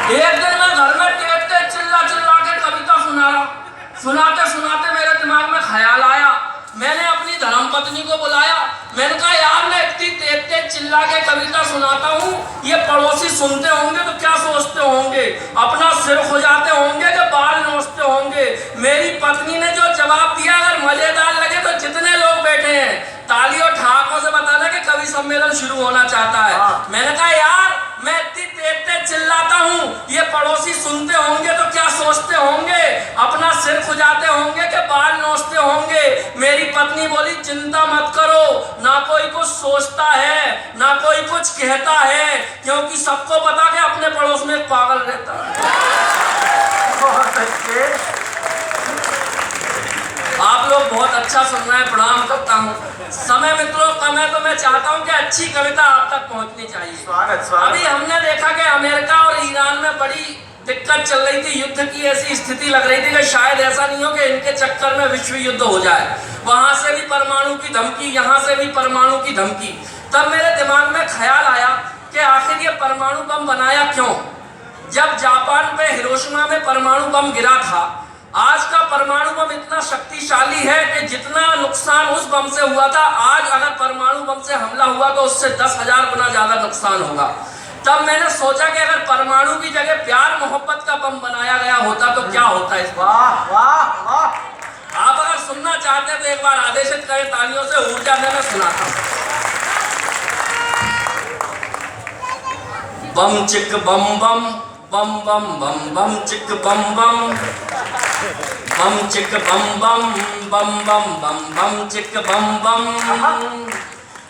एक दिन मैं घर में टेकते चिल्ला चिल्ला के कविता सुना रहा, सुनाते सुनाते मेरे दिमाग में ख्याल आया। मैंने अपनी धर्मपत्नी को बुलाया, मैंने कहा यार मैं इतनी तेज तेज चिल्ला के कविता सुनाता हूँ, ये पड़ोसी सुनते होंगे तो क्या सोचते होंगे, अपना सिर खुजाते होंगे कि बाल नोचते होंगे। मेरी पत्नी ने जो जवाब दिया, अगर मजेदार लगे तो जितने लोग बैठे हैं ताली और ठहाकों से बता दें कि कवि सम्मेलन शुरू होना चाहता है। मैंने कहा यार मैं इतनी तेज तेज चिल्लाता हूँ, ये पड़ोसी सुनते होंगे तो क्या सोचते होंगे, अपना सिर खुजाते होंगे कि बाल नोचते होंगे। मेरी पत्नी बोली चिंता मत करो, ना कोई कुछ सोचता है ना कोई कुछ कहता है, क्योंकि सबको पता कि अपने पड़ोस में एक पागल रहता है। आप लोग बहुत अच्छा सुन रहे हैं, प्रणाम करता हूँ। समय मित्रों कम है तो मैं चाहता हूँ कि अच्छी कविता आप तक पहुँचनी चाहिए। स्वागत। अभी हमने देखा कि अमेरिका और ईरान में बड़ी दिक्कत चल रही थी, युद्ध की ऐसी स्थिति लग रही थी कि शायद ऐसा नहीं हो कि इनके चक्कर में विश्व युद्ध हो जाए। वहां से भी परमाणु की धमकी, यहाँ से भी परमाणु की धमकी। तब मेरे दिमाग में ख्याल आया कि आखिर ये परमाणु बम बनाया क्यों? जब जापान पे हिरोशिमा में परमाणु बम गिरा था, आज का परमाणु बम इतना शक्तिशाली है कि जितना नुकसान उस बम से हुआ था, आज अगर परमाणु बम से हमला हुआ तो उससे 10,000 गुना ज्यादा नुकसान होगा। तब मैंने सोचा कि अगर परमाणु की जगह प्यार मोहब्बत का बम बनाया गया होता तो क्या होता है। वाह वाह वाह। आप अगर सुनना चाहते हैं तो एक बार आदेशित करें तालियों से, ऊर्जा में सुनाता हूं। बम चिक बम बम बम बम बम बम चिक बम बम बम चिक बम बम बम बम बम बम चिक बम बम।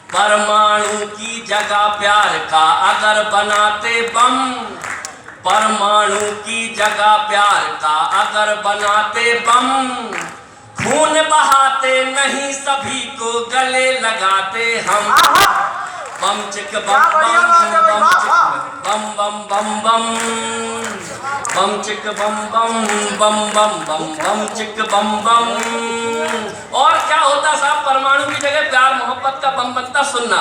परमाणु की जगह प्यार का अगर बनाते बम, परमाणु की जगह प्यार का अगर बनाते बम, खून बहाते नहीं सभी को गले लगाते हम। बम चिक बम बम बम बम बम बम बम चिक बम बम बम बम बम बम चिक बम बम। और क्या होता साहब, परमाणु की जगह प्यार मोहब्बत का बम बनता। सुनना,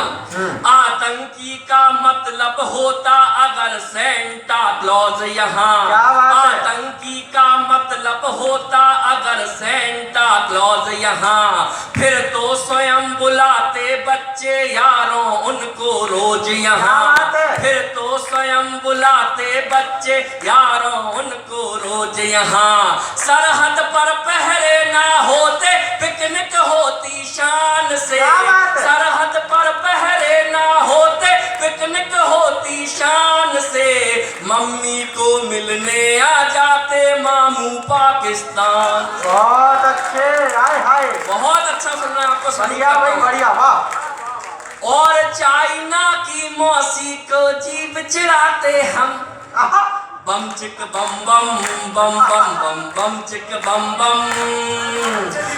आतंकी का मतलब होता अगर सेंटा क्लॉज यहाँ, आतंकी का मतलब होता अगर सेंटा क्लॉज यहाँ, फिर तो स्वयं बुलाते बच्चे यारों उनको रोज यहाँ, फिर तो स्वयं बुलाते बच्चे यारों उनको रोज यहाँ। सरहद पर पहरे ना होते पिकनिक होती शान से, सरहद पर पहरे ना होते पिकनिक होती शान से, मम्मी को मिलने आ जाते मामू पाकिस्तान। बहुत अच्छे, हाय हाय, बहुत अच्छा सुन रहे हैं आपको। बढ़िया भाई बढ़िया, वाह। और चाइना की मौसी को जीभ चिढ़ाते हम, बम चिक बम बम बम बम बम बम चिक बम बम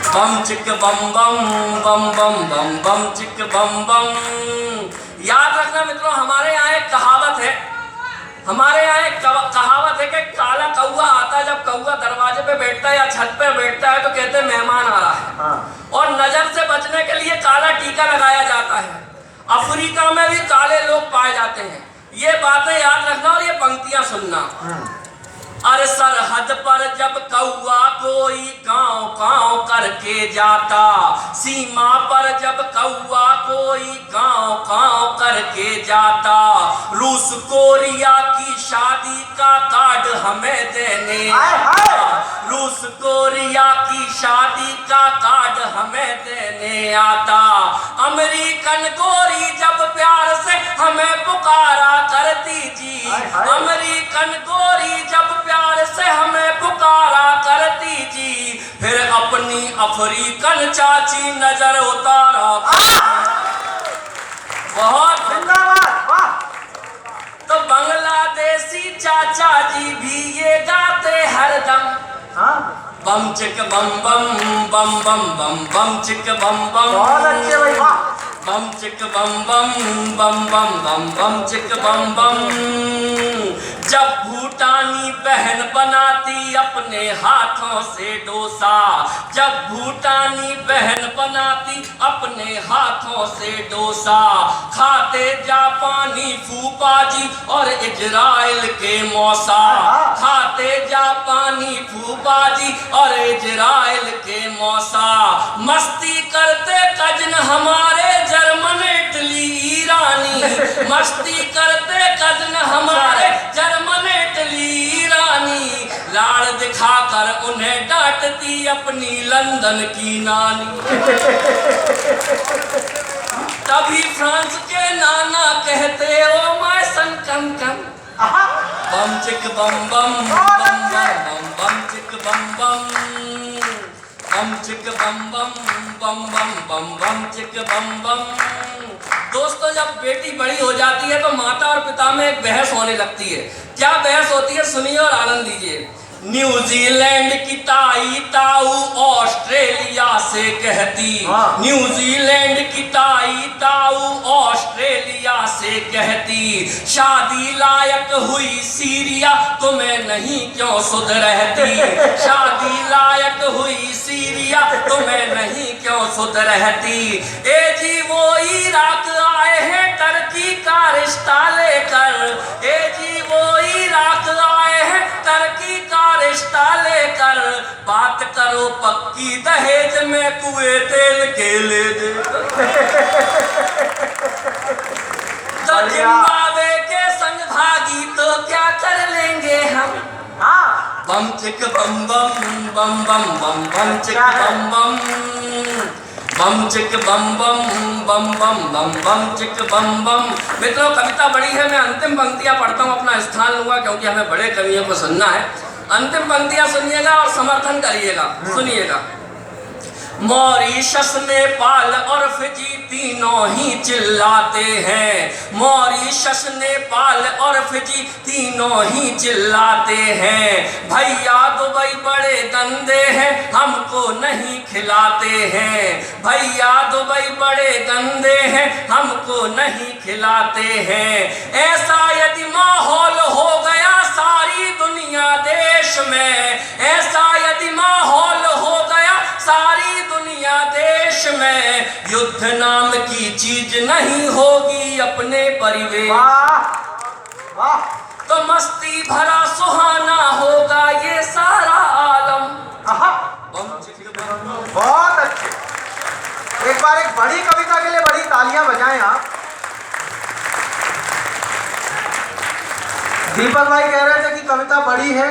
बम चिक बम बम बम बम बम बम चिक बम बम। याद रखना मित्रों, हमारे यहाँ एक कहावत है, हमारे यहाँ एक कहावत है कि काला कौवा आता है, जब कौवा दरवाजे पे बैठता है या छत पे बैठता है तो कहते हैं मेहमान आ रहा है। और नजर से बचने के लिए काला टीका लगाया जाता है। अफ्रीका में भी काले लोग पाए जाते हैं। ये बातें याद रखना और ये पंक्तियां सुनना। अरे सरहद पर जब कौवा कोई कांव कांव करके जाता, सीमा पर जब कौवा कोई कांव कांव करके जाता, रूस कोरिया की शादी का कार्ड हमें देने आता, रूस कोरिया की शादी का कार्ड हमें देने आता, अमेरिकन गोरी जब प्यार से हमें पुकारा करती जी, अमेरिकन गोरी जब प्यार से हमें पुकारा करती जी, फिर अपनी अफ्रीकन चाची नजर उतारा। बहुत धन्यवाद। तो बांग्लादेशी चाचा जी भी ये गाते हरदम, बम चिक बम बम बम बम बम बम चिक बम बम। बहुत अच्छे भाई, वाह। बम चिक बम बम बम बम बम बम चिक बम बम। जब भूटान भूटानी बहन बनाती अपने हाथों से डोसा, जब भूटानी बहन बनाती अपने हाथों से डोसा, खाते जापानी फूफा जी और इजराइल के मौसा, खाते जापानी फूफा जी और इजराइल के मौसा, मस्ती करते कजन हमारे जर्मन इटली ईरानी, मस्ती करते कजन हमारे जर्मन इटली ईरानी, लाड़ दिखाकर उन्हें डांटती अपनी लंदन की नानी। तभी फ्रांस के नाना कहते ओ माय सन कम कम, बम चिक बम बम बम बम बम चिक बम बम, बम चिक बम बम बम बम बम बम चिक बम बम। दोस्तों, जब बेटी बड़ी हो जाती है तो माता और पिता में एक बहस होने लगती है। क्या बहस होती है, सुनिए और आनंद लीजिए। न्यूजीलैंड की ताई ताऊ ऑस्ट्रेलिया से कहती, न्यूजीलैंड की ताई ताऊ ऑस्ट्रेलिया से कहती, शादी लायक हुई सीरिया तुम्हें नहीं क्यों सुध रहती, शादी लायक हुई सीरिया तुम्हें नहीं क्यों सुध रहती। ए जी वो इराक आए हैं टर्की का रिश्ता लेकर, ए जी वो इराक आए हैं टर्की का रिश्ता लेकर, बात करो पक्की दहेज में कुएं तेल के ले दे। तो जिम्बाब्वे के संग भागी तो क्या कर लेंगे हम, बम चिक बम बम बम बम बम बम चिक बम बम, बम चिक बम बम बम बम बम बम चिक बम बम। मित्रों, कविता बड़ी है, मैं अंतिम पंक्तियां पढ़ता हूँ, अपना स्थान लूंगा क्योंकि हमें बड़े कवियों को सुनना है। अंतिम पंक्तियां सुनिएगा और समर्थन करिएगा। सुनिएगा। मॉरिशस, नेपाल और फिजी तीनों ही चिल्लाते हैं, मॉरिशस, नेपाल और फिजी तीनों ही चिल्लाते हैं, भैया दुबई बड़े गंदे हैं हमको नहीं खिलाते हैं, भैया दुबई बड़े गंदे हैं हमको नहीं खिलाते हैं। ऐसा यदि माहौल हो गया सारी दुनिया देश में, ऐसा यदि माहौल हो गया सारी दुनिया देश में, युद्ध नाम की चीज नहीं होगी अपने परिवेश, तो मस्ती भरा सुहाना होगा ये सारा आलम। बहुत अच्छे। एक बार एक बड़ी कविता के लिए बड़ी तालियां बजाएं आप। दीपक भाई कह रहे थे कि कविता बड़ी है,